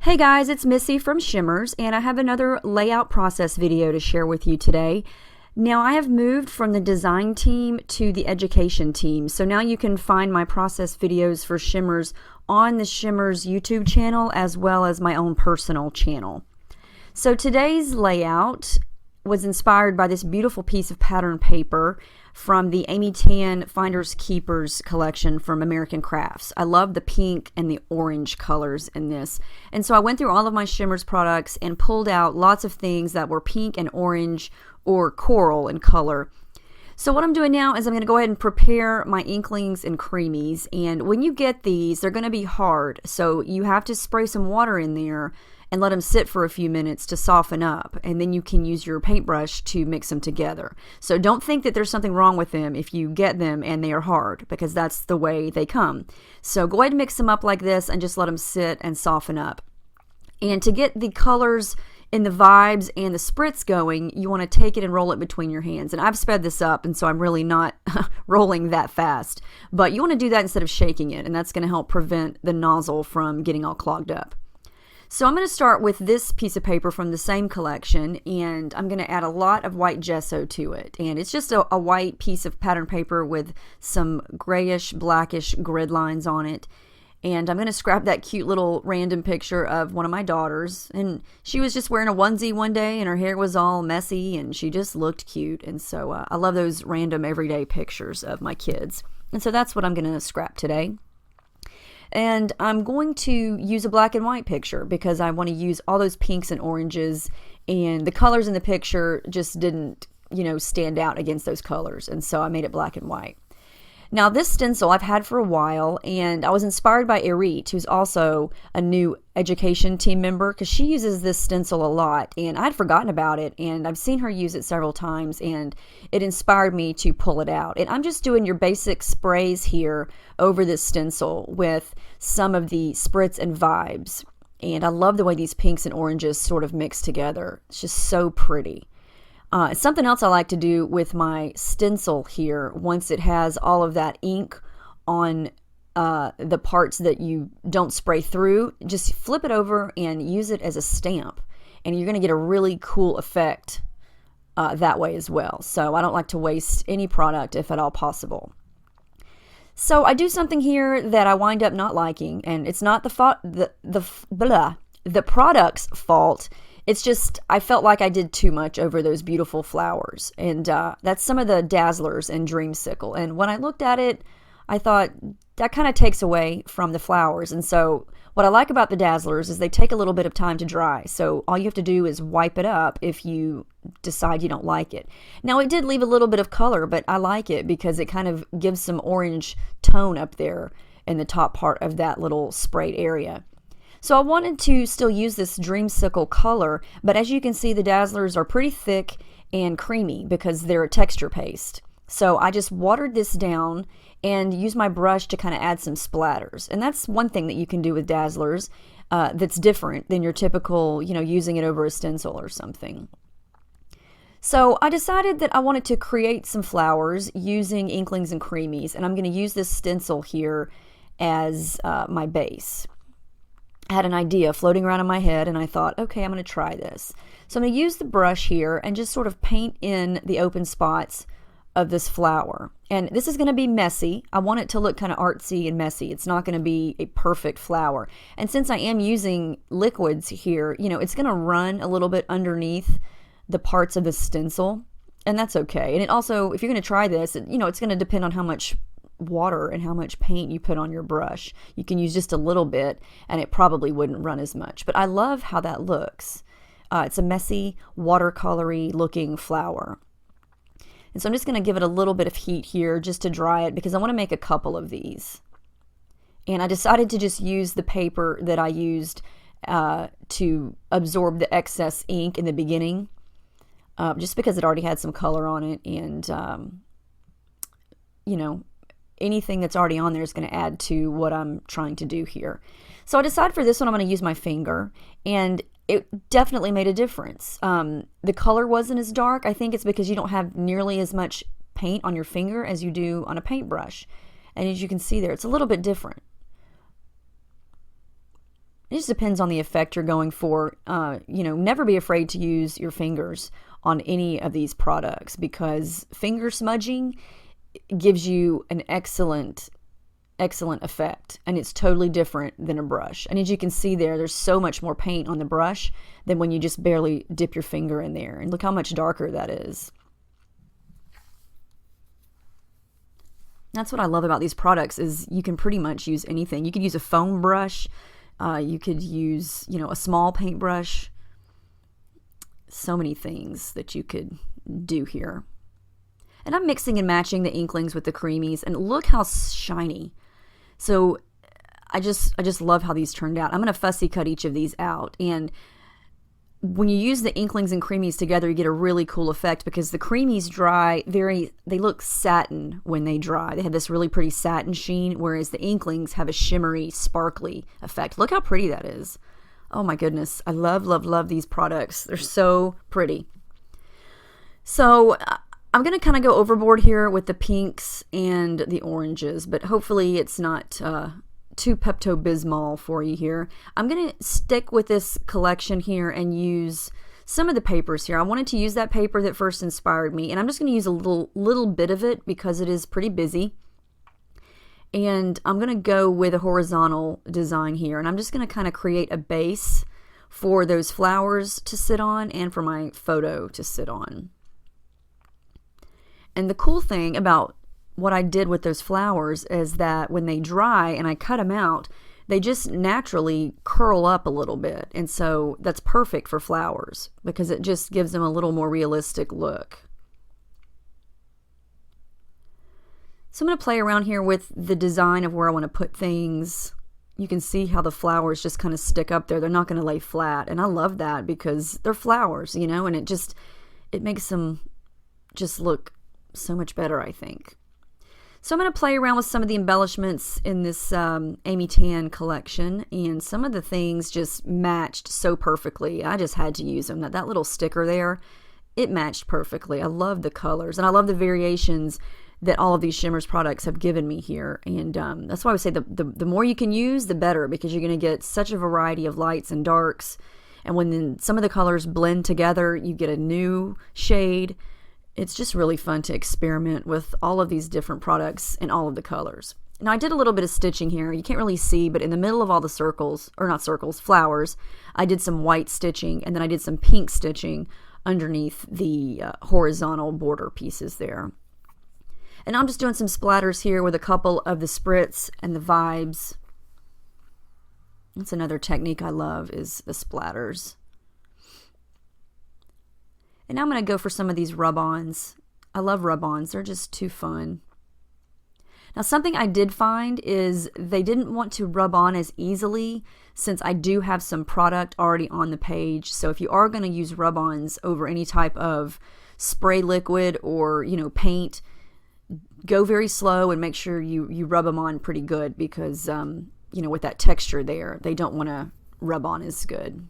Hey guys, it's Missy from Shimmerz, and I have another layout process video to share with you today. Now I have moved from the design team to the education team, so now you can find my process videos for Shimmerz on the Shimmerz YouTube channel as well as my own personal channel. So today's layout was inspired by this beautiful piece of pattern paper from the Amy Tan Finders Keepers collection from American Crafts. I love the pink and the orange colors in this. And so I went through all of my Shimmerz products and pulled out lots of things that were pink and orange or coral in color. So what I'm doing now is I'm going to go ahead and prepare my inklings and Creameez. And when you get these, they're going to be hard. So you have to spray some water in there and let them sit for a few minutes to soften up, and then you can use your paintbrush to mix them together. So don't think that there's something wrong with them if you get them and they are hard, because that's the way they come. So go ahead and mix them up like this and just let them sit and soften up. And to get the colors in the Vibez and the Spritz going, you want to take it and roll it between your hands. And I've sped this up, and so I'm really not rolling that fast. But you want to do that instead of shaking it, and that's going to help prevent the nozzle from getting all clogged up. So I'm going to start with this piece of paper from the same collection, and I'm going to add a lot of white gesso to it. And it's just a white piece of pattern paper with some grayish, blackish grid lines on it. And I'm going to scrap that cute little random picture of one of my daughters. And she was just wearing a onesie one day, and her hair was all messy, and she just looked cute. And so I love those random everyday pictures of my kids. And so that's what I'm going to scrap today. And I'm going to use a black and white picture because I want to use all those pinks and oranges, and the colors in the picture just didn't, stand out against those colors. And so I made it black and white. Now this stencil I've had for a while, and I was inspired by Irit, who's also a new education team member, because she uses this stencil a lot, and I'd forgotten about it, and I've seen her use it several times, and it inspired me to pull it out. And I'm just doing your basic sprays here over this stencil with some of the Spritz and Vibez. And I love the way these pinks and oranges sort of mix together. It's just so pretty. Something else I like to do with my stencil here, once it has all of that ink on the parts that you don't spray through, just flip it over and use it as a stamp. And you're going to get a really cool effect that way as well. So I don't like to waste any product if at all possible. So I do something here that I wind up not liking, and it's not the product's fault. It's just, I felt like I did too much over those beautiful flowers. And that's some of the Dazzlerz and Dreamsicle. And when I looked at it, I thought that kind of takes away from the flowers. And so what I like about the Dazzlerz is they take a little bit of time to dry. So all you have to do is wipe it up if you decide you don't like it. Now it did leave a little bit of color, but I like it because it kind of gives some orange tone up there in the top part of that little sprayed area. So I wanted to still use this Dreamsicle color, but as you can see, the Dazzlerz are pretty thick and creamy because they're a texture paste. So I just watered this down and used my brush to kind of add some splatters. And that's one thing that you can do with Dazzlerz that's different than your typical, using it over a stencil or something. So I decided that I wanted to create some flowers using Inklings and Creameez, and I'm going to use this stencil here as my base. I had an idea floating around in my head, and I thought, okay, I'm going to try this. So I'm going to use the brush here and just sort of paint in the open spots of this flower. And this is going to be messy. I want it to look kind of artsy and messy. It's not going to be a perfect flower. And since I am using liquids here, it's going to run a little bit underneath the parts of the stencil, and that's okay. And it also, if you're going to try this, it's going to depend on how much water and how much paint you put on your brush. You can use just a little bit and it probably wouldn't run as much, but I love how that looks. It's a messy, watercolory looking flower. And so I'm just going to give it a little bit of heat here just to dry it because I want to make a couple of these. And I decided to just use the paper that I used to absorb the excess ink in the beginning, just because it already had some color on it, and anything that's already on there is going to add to what I'm trying to do here. So I decided for this one I'm going to use my finger, and it definitely made a difference. The color wasn't as dark. I think it's because you don't have nearly as much paint on your finger as you do on a paintbrush. And as you can see there, it's a little bit different. It just depends on the effect you're going for. Never be afraid to use your fingers on any of these products, because finger smudging gives you an excellent effect, and it's totally different than a brush. And as you can see there's so much more paint on the brush than when you just barely dip your finger in there. And look how much darker that is. That's what I love about these products, is you can pretty much use anything. You could use a foam brush, you could use, a small paintbrush. So many things that you could do here. And I'm mixing and matching the Inklings with the Creameez, and look how shiny. So I just love how these turned out. I'm going to fussy cut each of these out, and when you use the Inklings and Creameez together, you get a really cool effect, because the Creameez dry they look satin when they dry. They have this really pretty satin sheen, whereas the Inklings have a shimmery, sparkly effect. Look how pretty that is. Oh my goodness. I love, love, love these products. They're so pretty. So I'm going to kind of go overboard here with the pinks and the oranges, but hopefully it's not too Pepto-Bismol for you here. I'm going to stick with this collection here and use some of the papers here. I wanted to use that paper that first inspired me, and I'm just going to use a little bit of it because it is pretty busy. And I'm going to go with a horizontal design here, and I'm just going to kind of create a base for those flowers to sit on and for my photo to sit on. And the cool thing about what I did with those flowers is that when they dry and I cut them out, they just naturally curl up a little bit. And so that's perfect for flowers because it just gives them a little more realistic look. So I'm going to play around here with the design of where I want to put things. You can see how the flowers just kind of stick up there. They're not going to lay flat. And I love that because they're flowers, and it makes them just look so much better, I think. So I'm going to play around with some of the embellishments in this Amy Tan collection, and some of the things just matched so perfectly. I just had to use them. That little sticker there, it matched perfectly. I love the colors, and I love the variations that all of these Shimmerz products have given me here. And that's why I would say the more you can use, the better, because you're going to get such a variety of lights and darks. And when some of the colors blend together, you get a new shade. It's just really fun to experiment with all of these different products and all of the colors. Now I did a little bit of stitching here. You can't really see, but in the middle of all the circles, or not circles, flowers, I did some white stitching, and then I did some pink stitching underneath the horizontal border pieces there. And I'm just doing some splatters here with a couple of the Spritz and the Vibez. That's another technique I love, is the splatters. And now I'm going to go for some of these rub-ons. I love rub-ons. They're just too fun. Now something I did find is they didn't want to rub on as easily, since I do have some product already on the page. So if you are going to use rub-ons over any type of spray liquid or paint, go very slow and make sure you rub them on pretty good, because with that texture there, they don't want to rub on as good.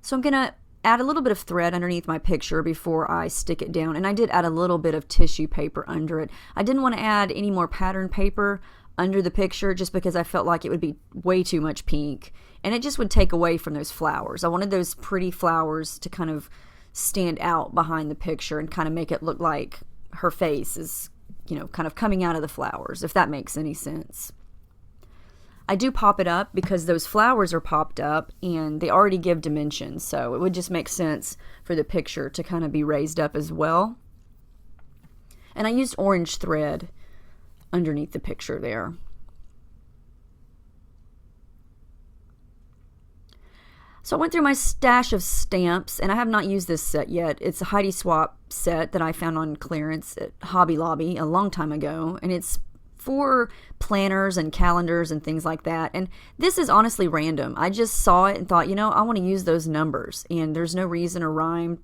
So I'm going to add a little bit of thread underneath my picture before I stick it down, and I did add a little bit of tissue paper under it. I didn't want to add any more pattern paper under the picture just because I felt like it would be way too much pink, and it just would take away from those flowers. I wanted those pretty flowers to kind of stand out behind the picture and kind of make it look like her face is, kind of coming out of the flowers, if that makes any sense. I do pop it up because those flowers are popped up and they already give dimensions, so it would just make sense for the picture to kind of be raised up as well. And I used orange thread underneath the picture there. So I went through my stash of stamps, and I have not used this set yet. It's a Heidi Swap set that I found on clearance at Hobby Lobby a long time ago, and it's for planners and calendars and things like that. And this is honestly random. I just saw it and thought, I want to use those numbers, and there's no reason or rhyme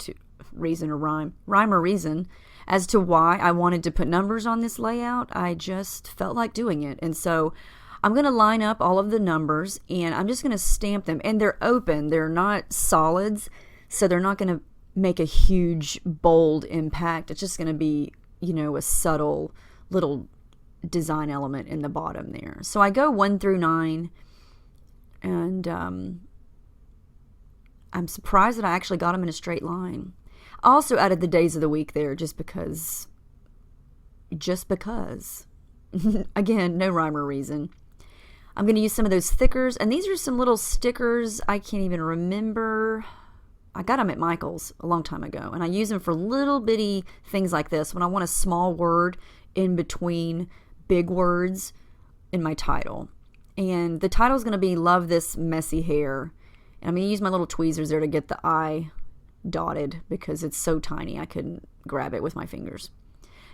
or reason as to why I wanted to put numbers on this layout. I just felt like doing it, and so I'm going to line up all of the numbers, and I'm just going to stamp them. And they're open. They're not solids, so they're not going to make a huge, bold impact. It's just going to be, a subtle little design element in the bottom there. So I go 1 through 9 And I'm surprised that I actually got them in a straight line. I also added the days of the week there just because. Again, no rhyme or reason. I'm going to use some of those thickers, and these are some little stickers I can't even remember. I got them at Michael's a long time ago, and I use them for little bitty things like this when I want a small word in between big words in my title. And the title is going to be Love This Messy Hair. And I'm going to use my little tweezers there to get the I dotted because it's so tiny I couldn't grab it with my fingers.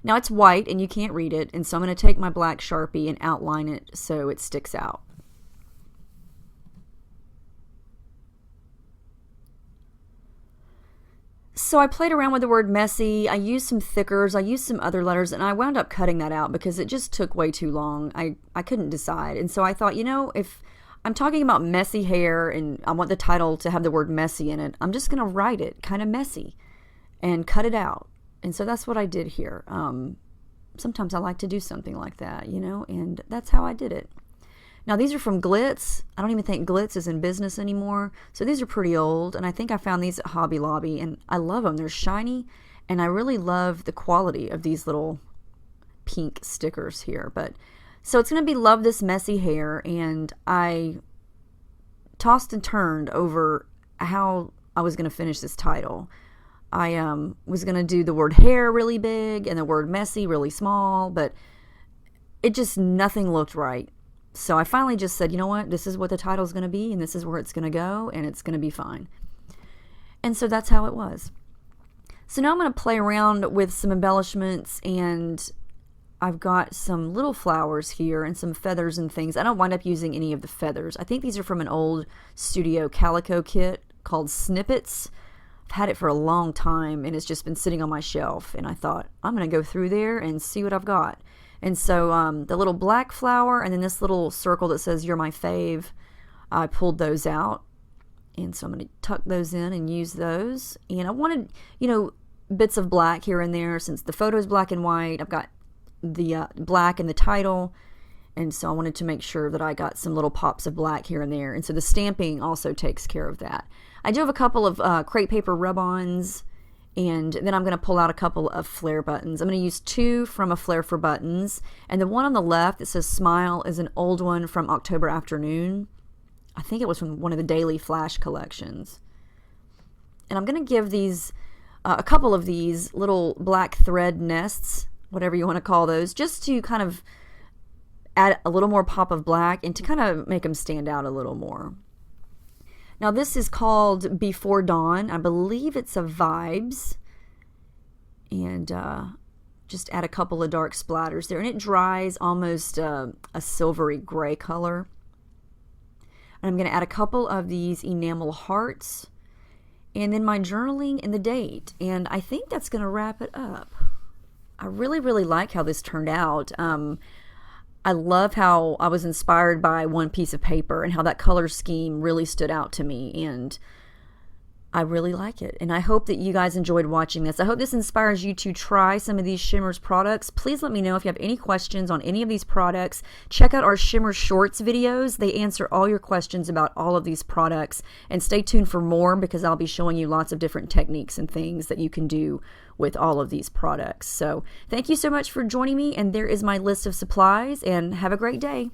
Now it's white and you can't read it, and so I'm going to take my black Sharpie and outline it so it sticks out. So I played around with the word messy. I used some thickers. I used some other letters, and I wound up cutting that out because it just took way too long. I couldn't decide. And so I thought, if I'm talking about messy hair and I want the title to have the word messy in it, I'm just going to write it kind of messy and cut it out. And so that's what I did here. Sometimes I like to do something like that, and that's how I did it. Now these are from Glitz. I don't even think Glitz is in business anymore. So these are pretty old, and I think I found these at Hobby Lobby, and I love them. They're shiny, and I really love the quality of these little pink stickers here. So it's going to be Love This Messy Hair, and I tossed and turned over how I was going to finish this title. I was going to do the word hair really big and the word messy really small, but nothing looked right. So I finally just said, you know what, this is what the title is going to be, and this is where it's going to go, and it's going to be fine. And so that's how it was. So now I'm going to play around with some embellishments, and I've got some little flowers here and some feathers and things. I don't wind up using any of the feathers. I think these are from an old studio calico kit called Snippets. I've had it for a long time, and it's just been sitting on my shelf, and I thought, I'm going to go through there and see what I've got. And so the little black flower and then this little circle that says You're My Fave, I pulled those out, and so I'm going to tuck those in and use those. And I wanted, bits of black here and there. Since the photo is black and white, I've got the black in the title, and so I wanted to make sure that I got some little pops of black here and there, and so the stamping also takes care of that. I do have a couple of crepe paper rub-ons, and then I'm going to pull out a couple of flair buttons. I'm going to use 2 from a Flair for Buttons, and the one on the left that says Smile is an old one from October Afternoon. I think it was from one of the Daily Flash collections. And I'm going to give these, a couple of these little black thread nests, whatever you want to call those, just to kind of add a little more pop of black and to kind of make them stand out a little more. Now this is called Before Dawn. I believe it's a Vibez. And just add a couple of dark splatters there. And it dries almost a silvery gray color. And I'm going to add a couple of these enamel hearts. And then my journaling and the date. And I think that's going to wrap it up. I really, really like how this turned out. I love how I was inspired by one piece of paper and how that color scheme really stood out to me, and I really like it. And I hope that you guys enjoyed watching this. I hope this inspires you to try some of these Shimmerz products. Please let me know if you have any questions on any of these products. Check out our Shimmerz Shorts videos. They answer all your questions about all of these products. And stay tuned for more, because I'll be showing you lots of different techniques and things that you can do with all of these products. So thank you so much for joining me, and there is my list of supplies, and have a great day.